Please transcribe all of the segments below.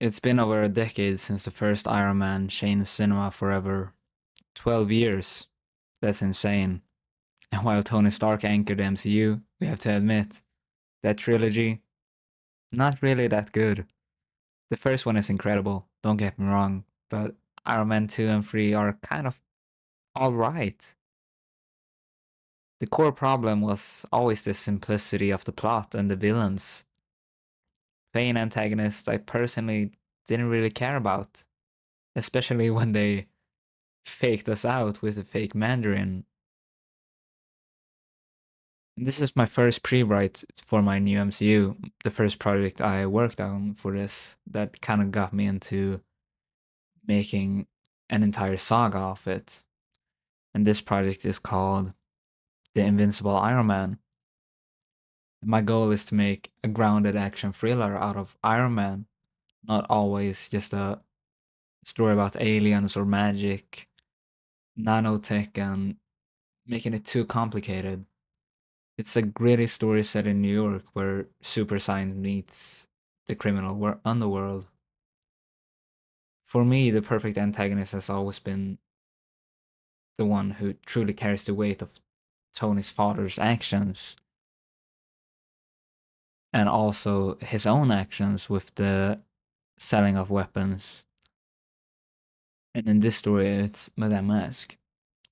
It's been over a decade since the first Iron Man changed cinema forever. 12 years. That's insane. And while Tony Stark anchored the MCU, we have to admit, that trilogy, not really that good. The first one is incredible, don't get me wrong, but Iron Man 2 and 3 are kind of alright. The core problem was always the simplicity of the plot and the villains. Playing antagonists I personally didn't really care about, especially when they faked us out with a fake Mandarin. And this is my first pre-write for my new MCU, the first project I worked on for this that kind of got me into making an entire saga of it. And this project is called The Invincible Iron Man. And my goal is to make a grounded action thriller out of Iron Man, not always just a story about aliens or magic, nanotech, and making it too complicated. It's a gritty story set in New York where super science meets the criminal underworld. For me, the perfect antagonist has always been the one who truly carries the weight of Tony's father's actions and also his own actions with the selling of weapons. And in this story, it's Madame Mask.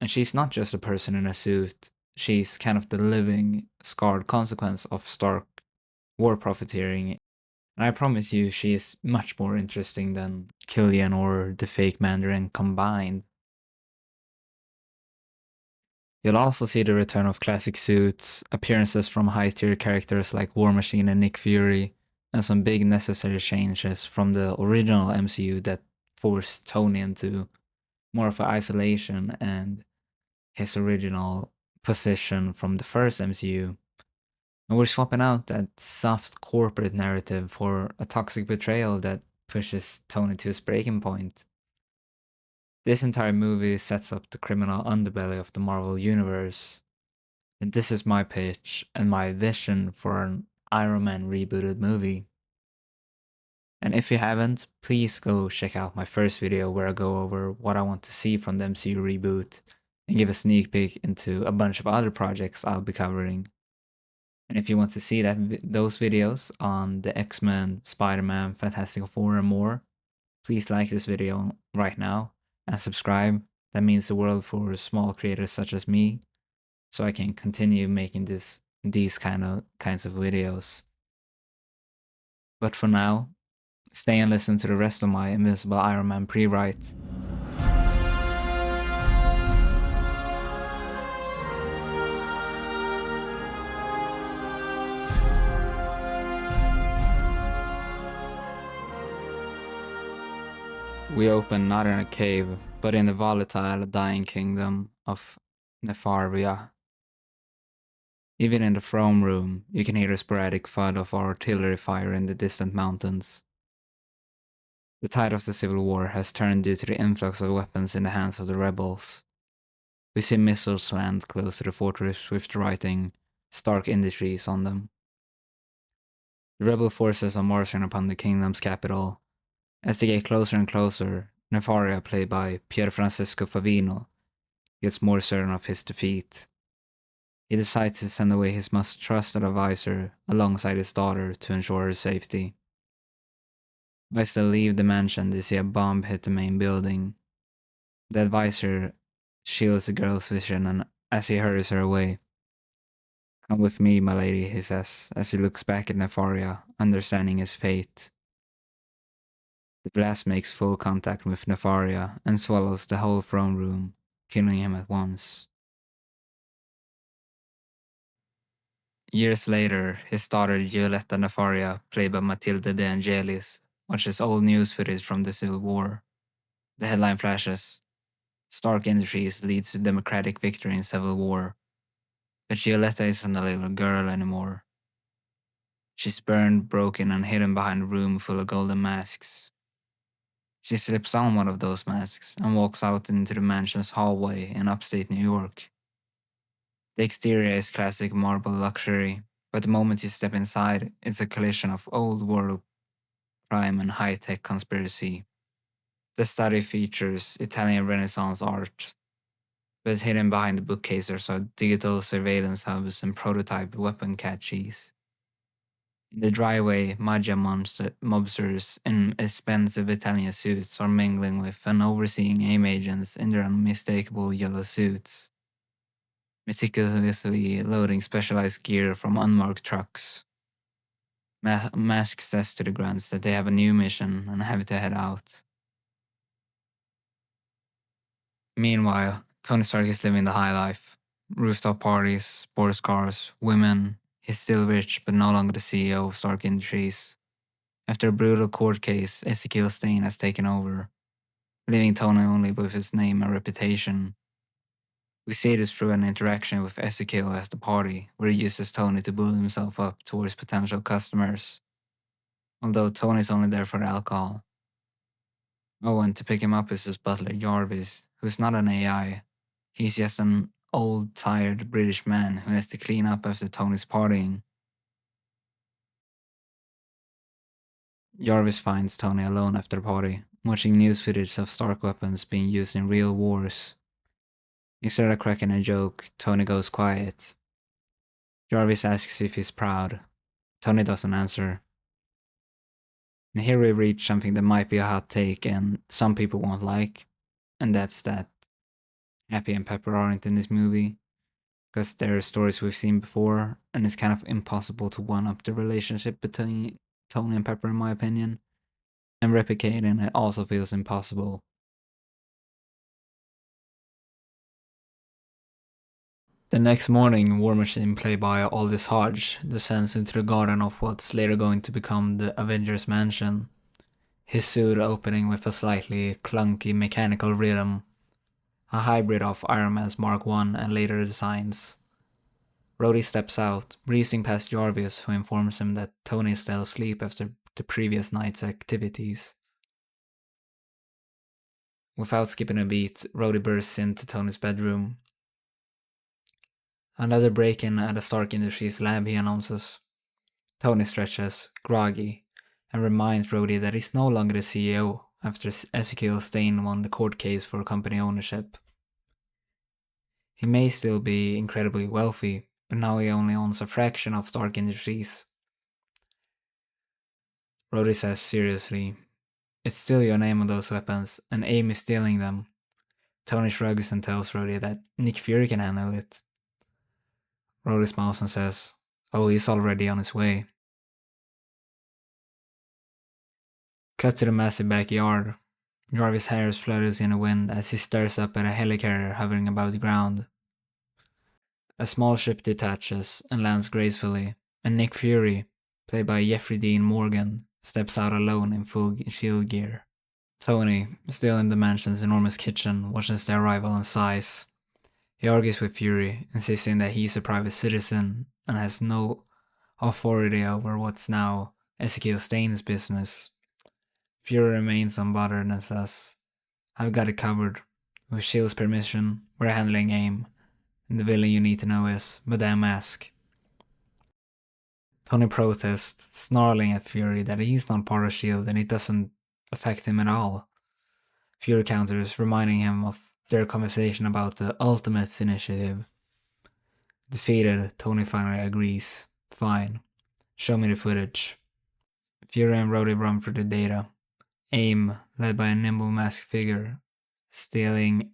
And she's not just a person in a suit, she's kind of the living, scarred consequence of Stark war profiteering. And I promise you, she is much more interesting than Killian or the fake Mandarin combined. You'll also see the return of classic suits, appearances from high-tier characters like War Machine and Nick Fury, and some big necessary changes from the original MCU that forced Tony into more of an isolation and his original position from the first MCU. And we're swapping out that soft corporate narrative for a toxic betrayal that pushes Tony to his breaking point. This entire movie sets up the criminal underbelly of the Marvel Universe. And this is my pitch and my vision for an Iron Man rebooted movie. And if you haven't, please go check out my first video where I go over what I want to see from the MCU reboot and give a sneak peek into a bunch of other projects I'll be covering. And if you want to see those videos on the X-Men, Spider-Man, Fantastic Four and more, please like this video right now and subscribe. That means the world for small creators such as me, so I can continue making these kinds of videos. But for now, stay and listen to the rest of my Invincible Iron Man pre-write. We open not in a cave, but in the volatile, dying kingdom of Nepharia. Even in the throne room, you can hear the sporadic thud of artillery fire in the distant mountains. The tide of the Civil War has turned due to the influx of weapons in the hands of the rebels. We see missiles land close to the fortress with the writing Stark Industries on them. The rebel forces are marching upon the kingdom's capital. As they get closer and closer, Nefaria, played by Pier Francesco Favino, gets more certain of his defeat. He decides to send away his most trusted advisor alongside his daughter to ensure her safety. As they leave the mansion, they see a bomb hit the main building. The advisor shields the girl's vision and as he hurries her away. "Come with me, my lady," he says, as he looks back at Nefaria, understanding his fate. The blast makes full contact with Nefaria and swallows the whole throne room, killing him at once. Years later, his daughter Giulietta Nefaria, played by Matilda De Angelis, watches old news footage from the Civil War. The headline flashes: Stark Industries leads to Democratic victory in Civil War. But Giulietta isn't a little girl anymore. She's burned, broken, and hidden behind a room full of golden masks. She slips on one of those masks and walks out into the mansion's hallway in upstate New York. The exterior is classic marble luxury, but the moment you step inside, it's a collision of old world crime and high-tech conspiracy. The study features Italian Renaissance art, but hidden behind the bookcases are digital surveillance hubs and prototype weapon caches. In the driveway, mobsters in expensive Italian suits are mingling with and overseeing AIM agents in their unmistakable yellow suits, meticulously loading specialized gear from unmarked trucks. Mask says to the grunts that they have a new mission and have to head out. Meanwhile, Tony Stark is living the high life. Rooftop parties, sports cars, women. He's still rich, but no longer the CEO of Stark Industries. After a brutal court case, Ezekiel Stain has taken over, leaving Tony only with his name and reputation. We see this through an interaction with Ezekiel at the party, where he uses Tony to build himself up towards potential customers. Although Tony's only there for the alcohol. Owen to pick him up is his butler Jarvis, who's not an AI. He's just an old, tired British man who has to clean up after Tony's partying. Jarvis finds Tony alone after the party, watching news footage of Stark weapons being used in real wars. Instead of cracking a joke, Tony goes quiet. Jarvis asks if he's proud. Tony doesn't answer. And here we reach something that might be a hot take and some people won't like, and that's that Happy and Pepper aren't in this movie, because there are stories we've seen before, and it's kind of impossible to one-up the relationship between Tony and Pepper in my opinion, and replicating it also feels impossible. The next morning, War Machine, played by Aldous Hodge, descends into the garden of what's later going to become the Avengers Mansion, his suit opening with a slightly clunky mechanical rhythm, a hybrid of Iron Man's Mark I and later designs. Rhodey steps out, breezing past Jarvis, who informs him that Tony is still asleep after the previous night's activities. Without skipping a beat, Rhodey bursts into Tony's bedroom. Another break-in at a Stark Industries lab, he announces. Tony stretches, groggy, and reminds Rhodey that he's no longer the CEO after Ezekiel Stain won the court case for company ownership. He may still be incredibly wealthy, but now he only owns a fraction of Stark Industries. Rhodey says seriously, "It's still your name on those weapons, and AIM is stealing them." Tony shrugs and tells Rhodey that Nick Fury can handle it. Rhodey smiles and says, "Oh, he's already on his way." Cut to the massive backyard. Jarvis' hair flutters in the wind as he stares up at a helicarrier hovering above the ground. A small ship detaches and lands gracefully, and Nick Fury, played by Jeffrey Dean Morgan, steps out alone in full shield gear. Tony, still in the mansion's enormous kitchen, watches their arrival and sighs. He argues with Fury, insisting that he's a private citizen and has no authority over what's now Ezekiel Stain's business. Fury remains unbothered and says, "I've got it covered. With S.H.I.E.L.D.'s permission, we're handling AIM. And the villain you need to know is Madame Mask." Tony protests, snarling at Fury that he's not part of S.H.I.E.L.D. and it doesn't affect him at all. Fury counters, reminding him of their conversation about the Ultimates initiative. Defeated, Tony finally agrees. "Fine. Show me the footage." Fury and Rhodey run through the data. AIM, led by a nimble masked figure, stealing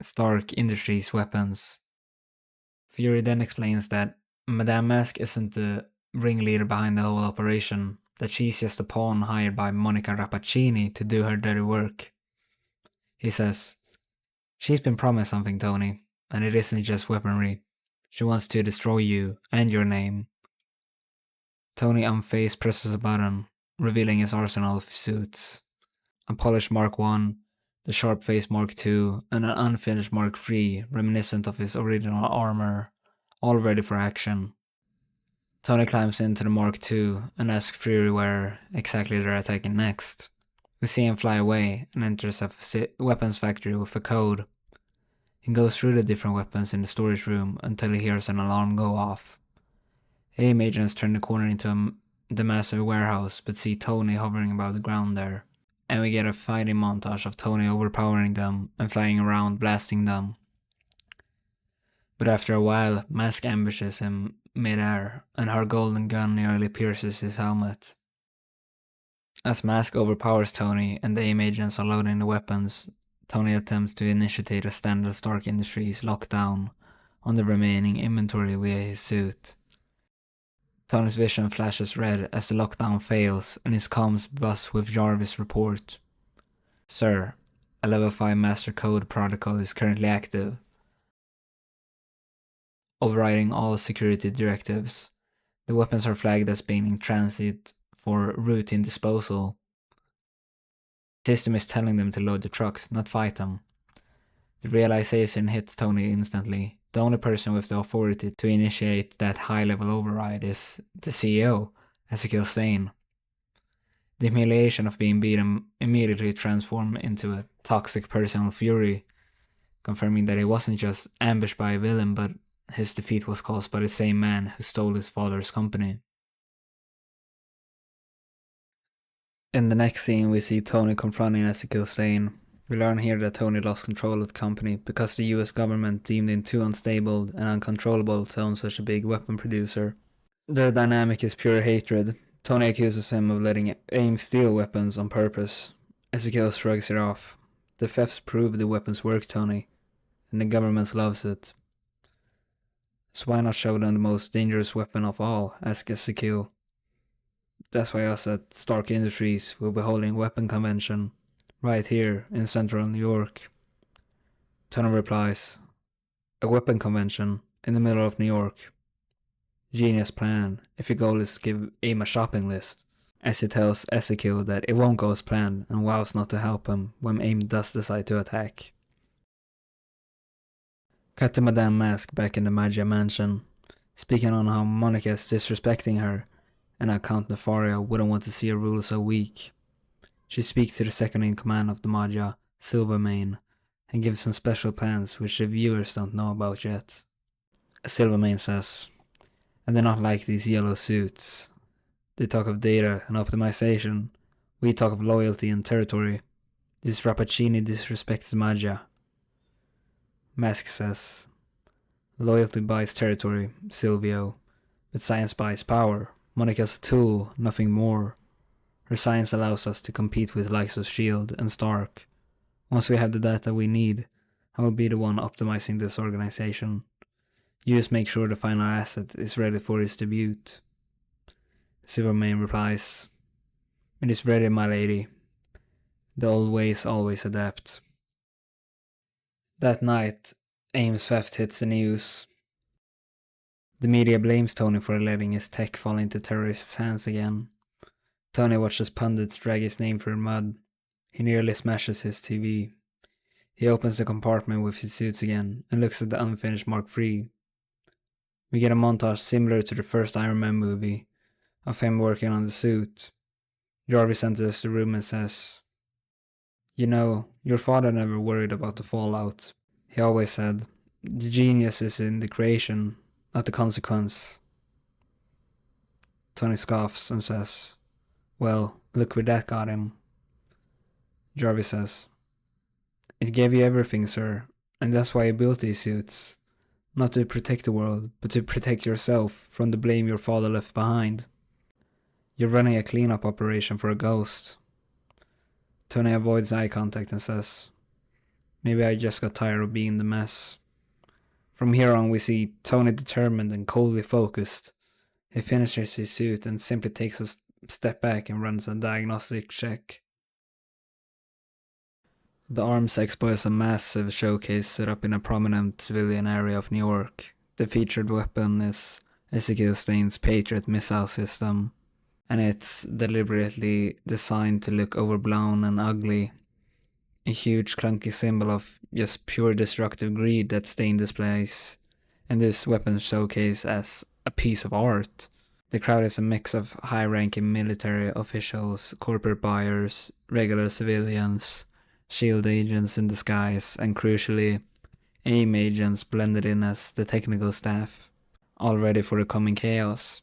Stark Industries weapons. Fury then explains that Madame Mask isn't the ringleader behind the whole operation, that she's just a pawn hired by Monica Rappaccini to do her dirty work. He says, "She's been promised something, Tony, and it isn't just weaponry. She wants to destroy you and your name." Tony, unfazed, presses a button, revealing his arsenal of suits. A polished Mark I, the sharp-faced Mark II, and an unfinished Mark III, reminiscent of his original armor, all ready for action. Tony climbs into the Mark II and asks Fury where exactly they're attacking next. We see him fly away and enters a weapons factory with a code. He goes through the different weapons in the storage room until he hears an alarm go off. AIM agents turn the corner into a the massive warehouse but see Tony hovering above the ground there. And we get a fighting montage of Tony overpowering them and flying around blasting them. But after a while, Mask ambushes him mid-air and her golden gun nearly pierces his helmet. As Mask overpowers Tony and the AIM agents are loading the weapons, Tony attempts to initiate a standard Stark Industries lockdown on the remaining inventory via his suit. Tony's vision flashes red as the lockdown fails and his comms buzz with Jarvis' report. Sir, a level 5 master code protocol is currently active, overriding all security directives. The weapons are flagged as being in transit for routine disposal. The system is telling them to load the trucks, not fight them. The realization hits Tony instantly. The only person with the authority to initiate that high-level override is the CEO, Ezekiel Stain. The humiliation of being beaten immediately transformed into a toxic personal fury, confirming that he wasn't just ambushed by a villain, but his defeat was caused by the same man who stole his father's company. In the next scene, we see Tony confronting Ezekiel Stain. We learn here that Tony lost control of the company because the US government deemed him too unstable and uncontrollable to own such a big weapon producer. Their dynamic is pure hatred. Tony accuses him of letting AIM steal weapons on purpose. Ezekiel shrugs it off. The thefts prove the weapons work, Tony, and the government loves it. So why not show them the most dangerous weapon of all, asks Ezekiel. That's why us at Stark Industries will be holding a weapon convention right here in central New York. Tony replies, a weapon convention in the middle of New York. Genius plan if your goal is to give AIM a shopping list, as he tells Ezekiel that it won't go as planned and vows not to help him when AIM does decide to attack. Cut to Madame Mask back in the Magia mansion, speaking on how Monica is disrespecting her and how Count Nefaria wouldn't want to see her rule so weak. She speaks to the second in command of the Magia, Silvermane, and gives some special plans which the viewers don't know about yet. Silvermane says, and they're not like these yellow suits. They talk of data and optimization. We talk of loyalty and territory. This Rappaccini disrespects the Magia. Mask says, loyalty buys territory, Silvio, but science buys power. Monica's a tool, nothing more. Her science allows us to compete with likes of S.H.I.E.L.D. and Stark. Once we have the data we need, I will be the one optimizing this organization. You just make sure the final asset is ready for its debut. Silvermane replies, it is ready, my lady. The old ways always adapt. That night, AIM's theft hits the news. The media blames Tony for letting his tech fall into terrorists' hands again. Tony watches pundits drag his name through mud. He nearly smashes his TV. He opens the compartment with his suits again and looks at the unfinished Mark III. We get a montage similar to the first Iron Man movie, of him working on the suit. Jarvis enters the room and says, you know, your father never worried about the fallout. He always said, the genius is in the creation, not the consequence. Tony scoffs and says, well, look where that got him. Jarvis says, it gave you everything, sir, and that's why you built these suits. Not to protect the world, but to protect yourself from the blame your father left behind. You're running a cleanup operation for a ghost. Tony avoids eye contact and says, maybe I just got tired of being the mess. From here on we see Tony determined and coldly focused. He finishes his suit and simply takes a step back and runs a diagnostic check. The Arms Expo is a massive showcase set up in a prominent civilian area of New York. The featured weapon is Ezekiel Stain's Patriot missile system, and it's deliberately designed to look overblown and ugly. A huge clunky symbol of just pure destructive greed that Stain displays, and this weapon showcase as a piece of art. The crowd is a mix of high-ranking military officials, corporate buyers, regular civilians, S.H.I.E.L.D. agents in disguise, and crucially, AIM agents blended in as the technical staff, all ready for the coming chaos.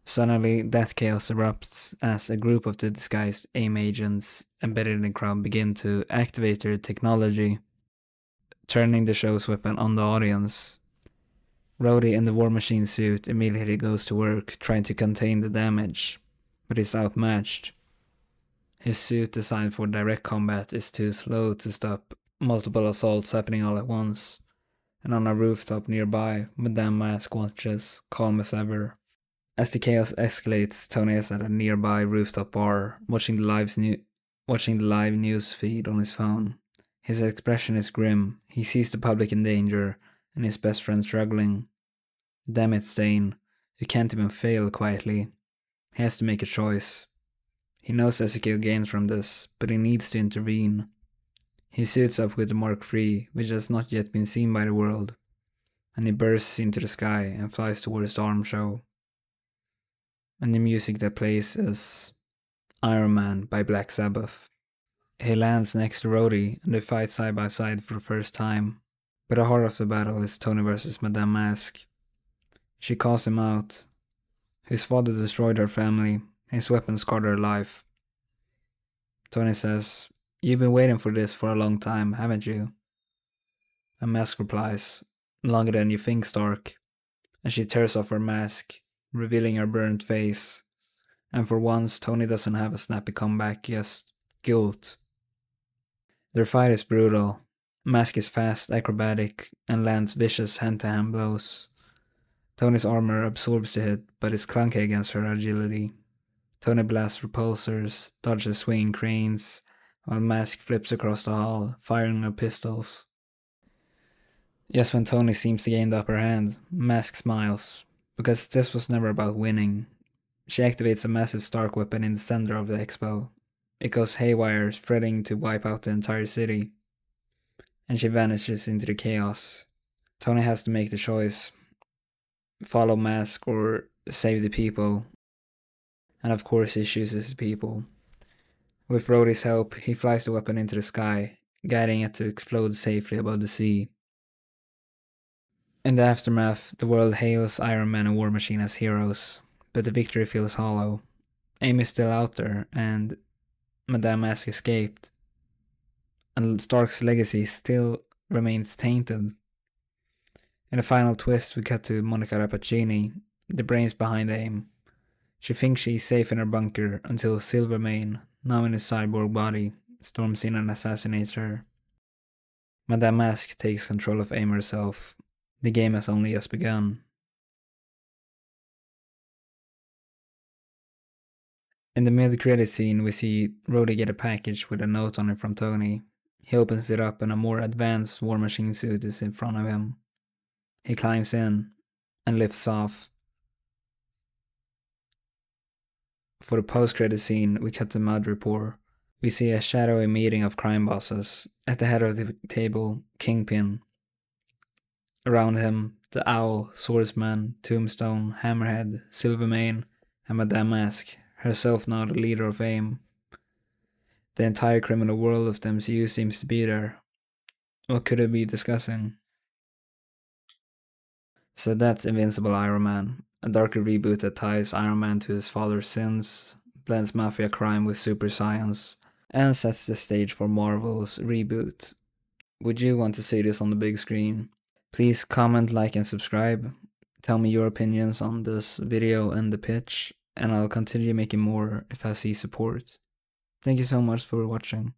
Suddenly, that chaos erupts as a group of the disguised AIM agents embedded in the crowd begin to activate their technology, turning the show's weapon on the audience. Rhodey in the War Machine suit immediately goes to work trying to contain the damage, but is outmatched. His suit designed for direct combat is too slow to stop multiple assaults happening all at once, and on a rooftop nearby, Madame Mask watches, calm as ever. As the chaos escalates, Tony is at a nearby rooftop bar, watching the live news feed on his phone. His expression is grim. He sees the public in danger, and his best friend struggling. Damn it, Stain. You can't even fail quietly. He has to make a choice. He knows Ezekiel gains from this, but he needs to intervene. He suits up with the Mark III, which has not yet been seen by the world, and he bursts into the sky and flies towards the arm show. And the music that plays is Iron Man by Black Sabbath. He lands next to Rhodey, and they fight side by side for the first time. But the heart of the battle is Tony versus Madame Mask. She calls him out. His father destroyed her family. His weapon scarred her life. Tony says, "You've been waiting for this for a long time, haven't you?" And Mask replies, "Longer than you think, Stark." And she tears off her mask, revealing her burnt face. And for once, Tony doesn't have a snappy comeback, just guilt. Their fight is brutal. Mask is fast, acrobatic, and lands vicious hand-to-hand blows. Tony's armor absorbs the hit, but is clunky against her agility. Tony blasts repulsors, dodges swinging cranes, while Mask flips across the hall, firing her pistols. Just when Tony seems to gain the upper hand, Mask smiles, because this was never about winning. She activates a massive Stark weapon in the center of the expo. It goes haywire, threatening to wipe out the entire city. And she vanishes into the chaos. Tony has to make the choice. Follow Mask or save the people. And of course he chooses the people. With Rhodey's help, he flies the weapon into the sky, guiding it to explode safely above the sea. In the aftermath, the world hails Iron Man and War Machine as heroes, but the victory feels hollow. AIM is still out there, and Madame Mask escaped. And Stark's legacy still remains tainted. In the final twist, we cut to Monica Rappaccini, the brains behind AIM. She thinks she's safe in her bunker until Silvermane, now in his cyborg body, storms in and assassinates her. Madame Mask takes control of AIM herself. The game has only just begun. In the mid-credit scene, we see Rhodey get a package with a note on it from Tony. He opens it up and a more advanced War Machine suit is in front of him. He climbs in and lifts off. For the post-credit scene, we cut to Madripoor. We see a shadowy meeting of crime bosses. At the head of the table, Kingpin. Around him, the Owl, Swordsman, Tombstone, Hammerhead, Silvermane, and Madame Mask, herself now the leader of AIM. The entire criminal world of the MCU seems to be there. What could it be discussing? So that's Invincible Iron Man, a darker reboot that ties Iron Man to his father's sins, blends mafia crime with super science, and sets the stage for Marvel's Reboot. Would you want to see this on the big screen? Please comment, like, and subscribe. Tell me your opinions on this video and the pitch, and I'll continue making more if I see support. Thank you so much for watching.